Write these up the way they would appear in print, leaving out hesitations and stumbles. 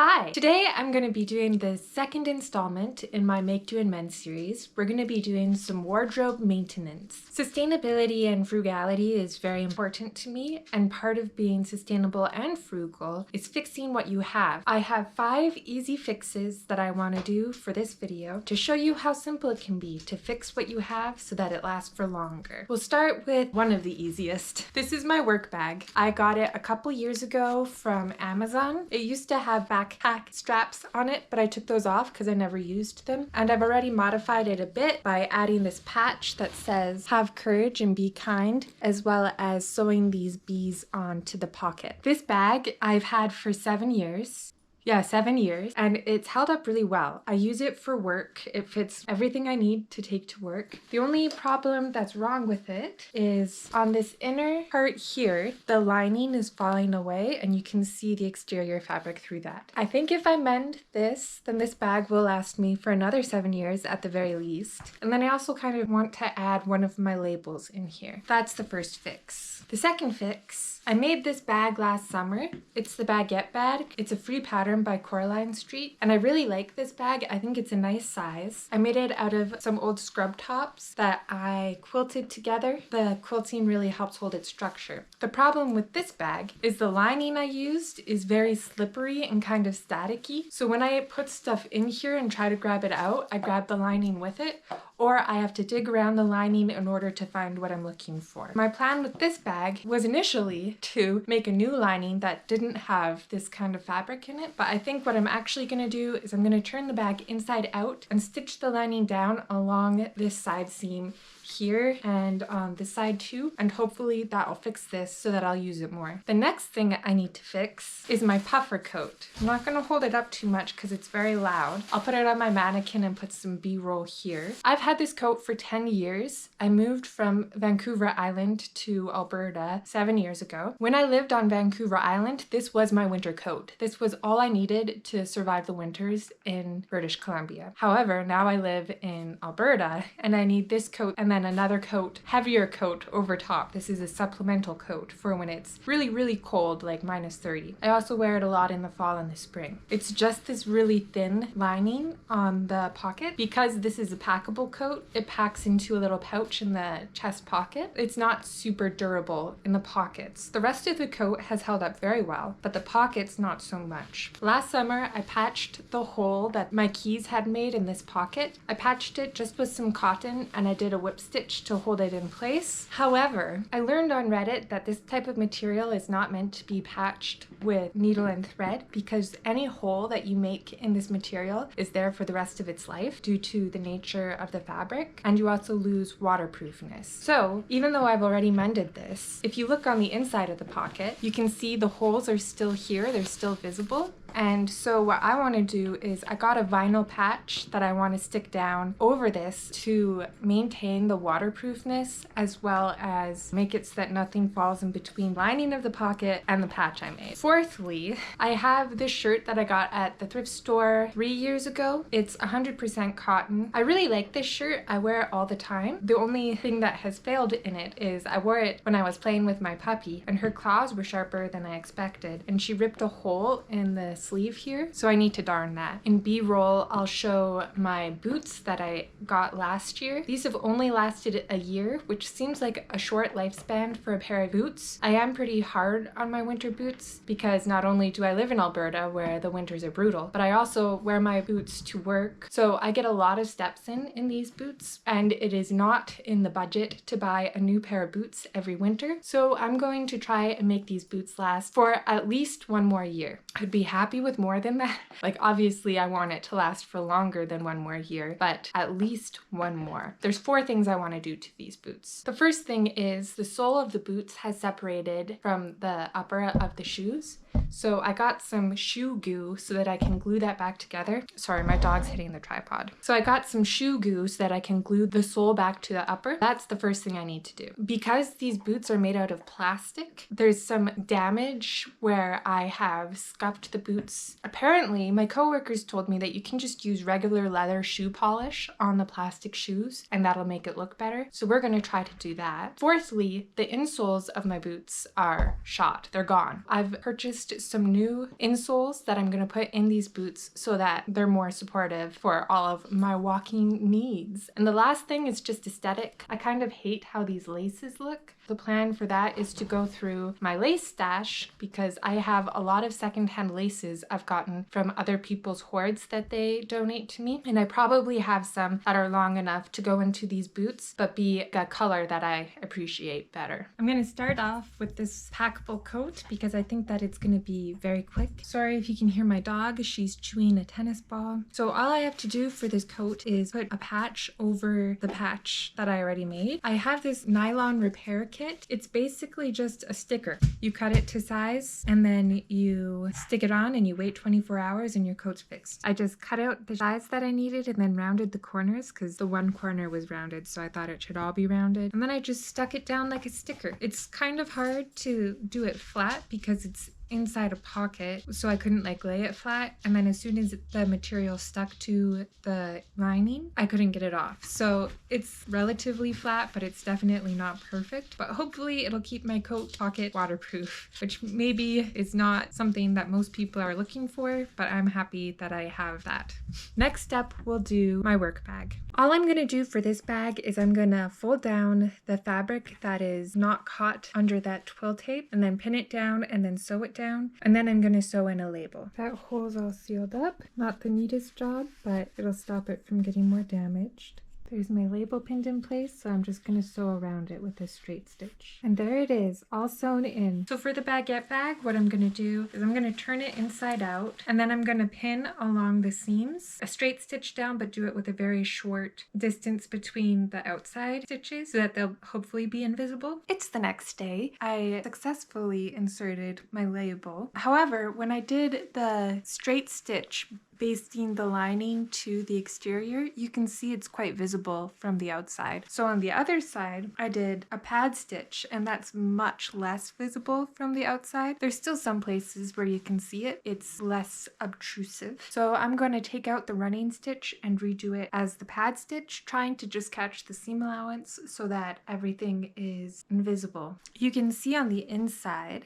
Hi! Today I'm going to be doing the second installment in my Make, Do, and Mend series. We're going to be doing some wardrobe maintenance. Sustainability and frugality is very important to me, and part of being sustainable and frugal is fixing what you have. I have 5 easy fixes that I want to do for this video to show you how simple it can be to fix what you have so that it lasts for longer. We'll start with one of the easiest. This is my work bag. I got it a couple years ago from Amazon. It used to have backpack straps on it, but I took those off because I never used them. And I've already modified it a bit by adding this patch that says "Have courage and be kind," as well as sewing these bees onto the pocket. This bag I've had for 7 years. Yeah, 7 years, and it's held up really well. I use it for work. It fits everything I need to take to work. The only problem that's wrong with it is on this inner part here, the lining is falling away and you can see the exterior fabric through that. I think if I mend this, then this bag will last me for another 7 years at the very least. And then I also kind of want to add one of my labels in here. That's the first fix. The second fix, I made this bag last summer. It's the Baguette bag. It's a free pattern by Coraline Street, and I really like this bag. I think it's a nice size. I made it out of some old scrub tops that I quilted together. The quilting really helps hold its structure. The problem with this bag is the lining I used is very slippery and kind of staticky. So when I put stuff in here and try to grab it out, I grab the lining with it, or I have to dig around the lining in order to find what I'm looking for. My plan with this bag was initially to make a new lining that didn't have this kind of fabric in it, but I think what I'm actually going to do is I'm going to turn the bag inside out and stitch the lining down along this side seam here and on this side too, and hopefully that'll fix this so that I'll use it more. The next thing I need to fix is my puffer coat. I'm not going to hold it up too much because it's very loud. I'll put it on my mannequin and put some B-roll here. I've had this coat for 10 years. I moved from Vancouver Island to Alberta 7 years ago. When I lived on Vancouver Island, this was my winter coat. This was all I needed to survive the winters in British Columbia. However, now I live in Alberta and I need this coat and then another coat, heavier coat over top. This is a supplemental coat for when it's really cold, like -30. I also wear it a lot in the fall and the spring. It's just this really thin lining on the pocket. Because this is a packable coat, it packs into a little pouch in the chest pocket. It's not super durable in the pockets. The rest of the coat has held up very well, but the pockets not so much. Last summer, I patched the hole that my keys had made in this pocket. I patched it just with some cotton and I did a whip stitch to hold it in place. However, I learned on Reddit that this type of material is not meant to be patched with needle and thread because any hole that you make in this material is there for the rest of its life due to the nature of the fabric, and you also lose waterproofness. So even though I've already mended this, if you look on the inside of the pocket, you can see the holes are still here, they're still visible. And so what I want to do is I got a vinyl patch that I want to stick down over this to maintain the waterproofness as well as make it so that nothing falls in between the lining of the pocket and the patch I made. Fourthly, I have this shirt that I got at the thrift store 3 years ago. It's 100% cotton. I really like this shirt. I wear it all the time. The only thing that has failed in it is I wore it when I was playing with my puppy and her claws were sharper than I expected and she ripped a hole in the sleeve here, so I need to darn that. In B-roll, I'll show my boots that I got last year. These have only lasted a year, which seems like a short lifespan for a pair of boots. I am pretty hard on my winter boots because not only do I live in Alberta where the winters are brutal, but I also wear my boots to work. So I get a lot of steps in these boots, and it is not in the budget to buy a new pair of boots every winter. So I'm going to try and make these boots last for at least 1 more year. I'd be happy with more than that. Like obviously I want it to last for longer than 1 more year, but at least 1 more. There's 4 things I want to do to these boots. The first thing is the sole of the boots has separated from the upper of the shoes. So I got some shoe goo so that I can glue that back together. Sorry, my dog's hitting the tripod. So I got some shoe goo so that I can glue the sole back to the upper. That's the first thing I need to do. Because these boots are made out of plastic, there's some damage where I have scuffed the boots. Apparently, my coworkers told me that you can just use regular leather shoe polish on the plastic shoes and that'll make it look better. So we're gonna try to do that. Fourthly, the insoles of my boots are shot. They're gone. I've purchased ordered some new insoles that I'm going to put in these boots so that they're more supportive for all of my walking needs. And the last thing is just aesthetic. I kind of hate how these laces look. The plan for that is to go through my lace stash because I have a lot of secondhand laces I've gotten from other people's hoards that they donate to me. And I probably have some that are long enough to go into these boots, but be a color that I appreciate better. I'm going to start off with this packable coat because I think that it's going to be very quick. Sorry if you can hear my dog, she's chewing a tennis ball. So all I have to do for this coat is put a patch over the patch that I already made. I have this nylon repair kit. It's basically just a sticker. You cut it to size and then you stick it on and you wait 24 hours and your coat's fixed. I just cut out the size that I needed and then rounded the corners because the one corner was rounded, so I thought it should all be rounded. And then I just stuck it down like a sticker. It's kind of hard to do it flat because it's inside a pocket, so I couldn't like lay it flat, and then as soon as the material stuck to the lining, I couldn't get it off. So it's relatively flat, but it's definitely not perfect, but hopefully it'll keep my coat pocket waterproof, which maybe is not something that most people are looking for, but I'm happy that I have that. Next up, we'll do my work bag. All I'm gonna do for this bag is I'm gonna fold down the fabric that is not caught under that twill tape and then pin it down and then sew it down, and then I'm gonna sew in a label. That hole's all sealed up. Not the neatest job, but it'll stop it from getting more damaged. There's my label pinned in place, so I'm just going to sew around it with a straight stitch. And there it is, all sewn in. So for the baguette bag, what I'm going to do is I'm going to turn it inside out, and then I'm going to pin along the seams, a straight stitch down, but do it with a very short distance between the outside stitches so that they'll hopefully be invisible. It's the next day. I successfully inserted my label. However, when I did the straight stitch basting the lining to the exterior, you can see it's quite visible from the outside. So on the other side, I did a pad stitch, and that's much less visible from the outside. There's still some places where you can see it. It's less obtrusive. So I'm going to take out the running stitch and redo it as the pad stitch, trying to just catch the seam allowance so that everything is invisible. You can see on the inside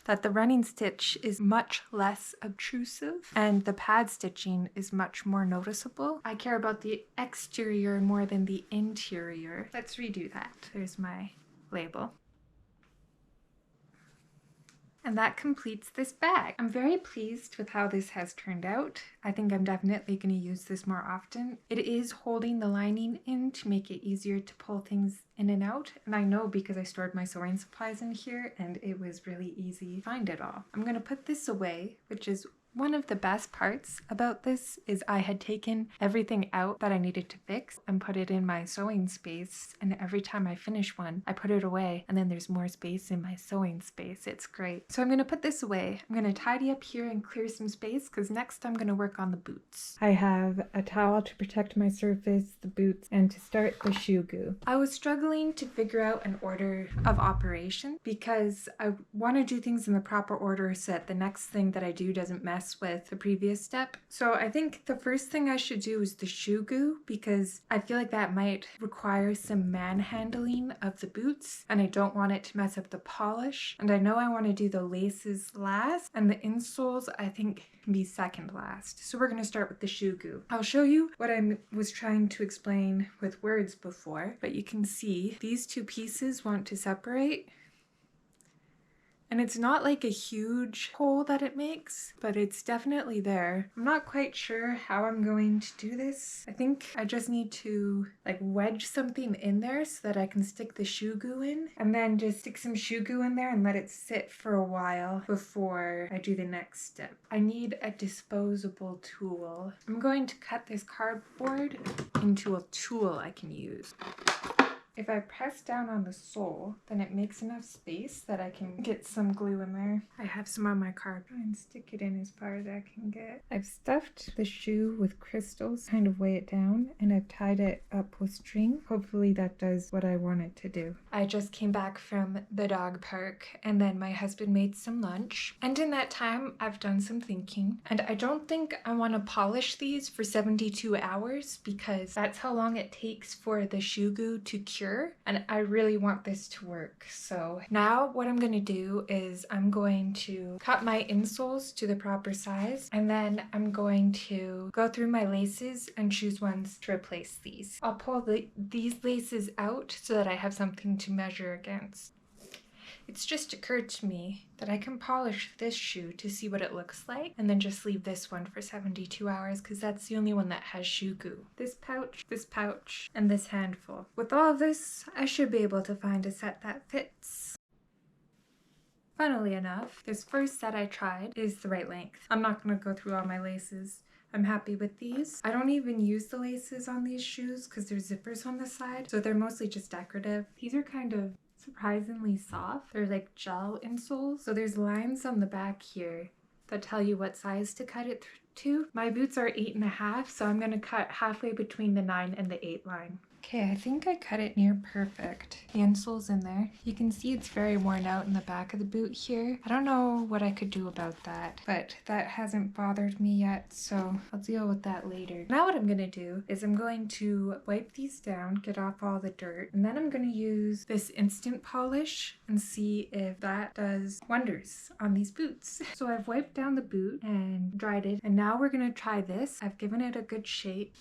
that the running stitch is much less obtrusive and the pad stitching is much more noticeable. I care about the exterior more than the interior. Let's redo that. There's my label. And that completes this bag. I'm very pleased with how this has turned out. I think I'm definitely going to use this more often. It is holding the lining in to make it easier to pull things in and out. And I know because I stored my sewing supplies in here and it was really easy to find it all. I'm going to put this away, which is one of the best parts about this is I had taken everything out that I needed to fix and put it in my sewing space, and every time I finish one, I put it away and then there's more space in my sewing space. It's great. So I'm going to put this away. I'm going to tidy up here and clear some space because next I'm going to work on the boots. I have a towel to protect my surface, the boots, and to start the shoe goo. I was struggling to figure out an order of operation because I want to do things in the proper order so that the next thing that I do doesn't mess with the previous step. So I think the first thing I should do is the shoe goo because I feel like that might require some manhandling of the boots and I don't want it to mess up the polish. And I know I want to do the laces last, and the insoles I think can be second last. So we're going to start with the shoe goo. I'll show you what I was trying to explain with words before, but you can see these two pieces want to separate. And it's not like a huge hole that it makes, but it's definitely there. I'm not quite sure how I'm going to do this. I think I just need to like wedge something in there so that I can stick the shoe goo in, and then just stick some shoe goo in there and let it sit for a while before I do the next step. I need a disposable tool. I'm going to cut this cardboard into a tool I can use. If I press down on the sole, then it makes enough space that I can get some glue in there. I have some on my card and stick it in as far as I can get. I've stuffed the shoe with crystals, kind of weigh it down, and I've tied it up with string. Hopefully that does what I want it to do. I just came back from the dog park and then my husband made some lunch. And in that time, I've done some thinking. And I don't think I want to polish these for 72 hours because that's how long it takes for the shoe goo to cure sure, and I really want this to work. So now what I'm gonna do is I'm going to cut my insoles to the proper size, and then I'm going to go through my laces and choose ones to replace these. I'll pull these laces out so that I have something to measure against. It's just occurred to me that I can polish this shoe to see what it looks like and then just leave this one for 72 hours because that's the only one that has shoe goo. This pouch, and this handful. With all of this, I should be able to find a set that fits. Funnily enough, this first set I tried is the right length. I'm not going to go through all my laces. I'm happy with these. I don't even use the laces on these shoes because there's zippers on the side, so they're mostly just decorative. These are kind of surprisingly soft. They're like gel insoles. So there's lines on the back here that tell you what size to cut it to. My boots are 8.5, so I'm gonna cut halfway between the 9 and the 8 line. Okay, I think I cut it near perfect. The insole's in there. You can see it's very worn out in the back of the boot here. I don't know what I could do about that, but that hasn't bothered me yet, so I'll deal with that later. Now what I'm gonna do is I'm going to wipe these down, get off all the dirt, and then I'm gonna use this instant polish and see if that does wonders on these boots. So I've wiped down the boot and dried it, and now we're gonna try this. I've given it a good shake.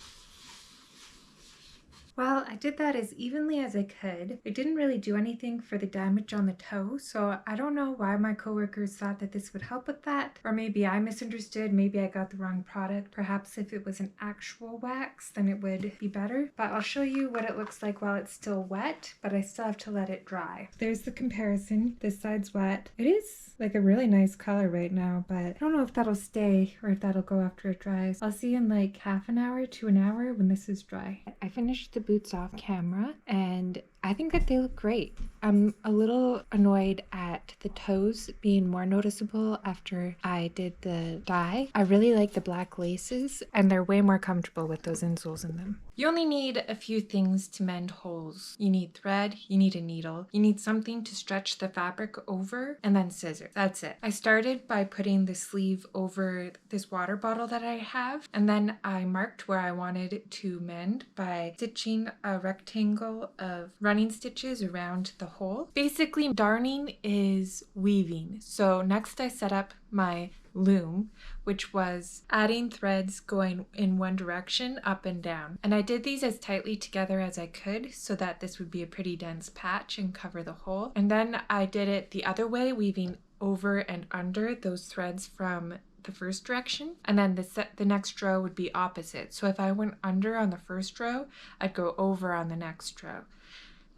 Well, I did that as evenly as I could. It didn't really do anything for the damage on the toe, so I don't know why my coworkers thought that this would help with that. Or maybe I misunderstood, maybe I got the wrong product. Perhaps if it was an actual wax, then it would be better. But I'll show you what it looks like while it's still wet, but I still have to let it dry. There's the comparison. This side's wet. It is like a really nice color right now, but I don't know if that'll stay or if that'll go after it dries. I'll see you in like half an hour to an hour when this is dry. I finished the boots off camera and I think that they look great. I'm a little annoyed at the toes being more noticeable after I did the dye. I really like the black laces and they're way more comfortable with those insoles in them. You only need a few things to mend holes. You need thread, you need a needle, you need something to stretch the fabric over, and then scissors. That's it. I started by putting the sleeve over this water bottle that I have, and then I marked where I wanted to mend by stitching a rectangle of running stitches around the hole. Basically, darning is weaving. So next I set up my loom, which was adding threads going in one direction up and down. And I did these as tightly together as I could so that this would be a pretty dense patch and cover the hole. And then I did it the other way, weaving over and under those threads from the first direction, and then the next row would be opposite. So if I went under on the first row, I'd go over on the next row.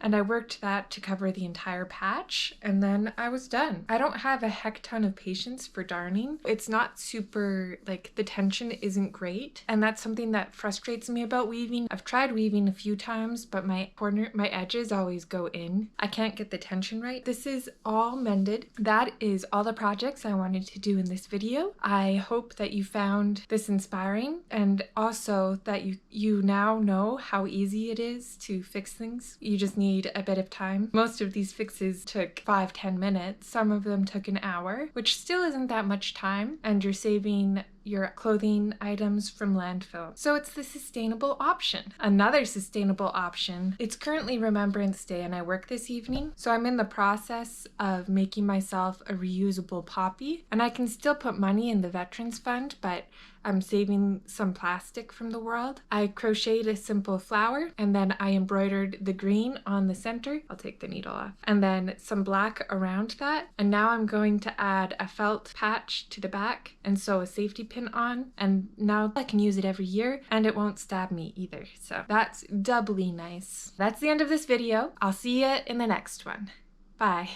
And I worked that to cover the entire patch, and then I was done. I don't have a heck ton of patience for darning. It's not super, like, the tension isn't great, and that's something that frustrates me about weaving. I've tried weaving a few times, but my edges always go in. I can't get the tension right. This is all mended. That is all the projects I wanted to do in this video. I hope that you found this inspiring, and also that you now know how easy it is to fix things. You just need a bit of time. Most of these fixes took 5-10 minutes. Some of them took an hour, which still isn't that much time, and you're saving your clothing items from landfill. So it's the sustainable option. Another sustainable option, it's currently Remembrance Day and I work this evening, so I'm in the process of making myself a reusable poppy, and I can still put money in the Veterans Fund, but I'm saving some plastic from the world. I crocheted a simple flower and then I embroidered the green on the center. I'll take the needle off. And then some black around that. And now I'm going to add a felt patch to the back and sew a safety pin on. And now I can use it every year and it won't stab me either. So that's doubly nice. That's the end of this video. I'll see you in the next one. Bye.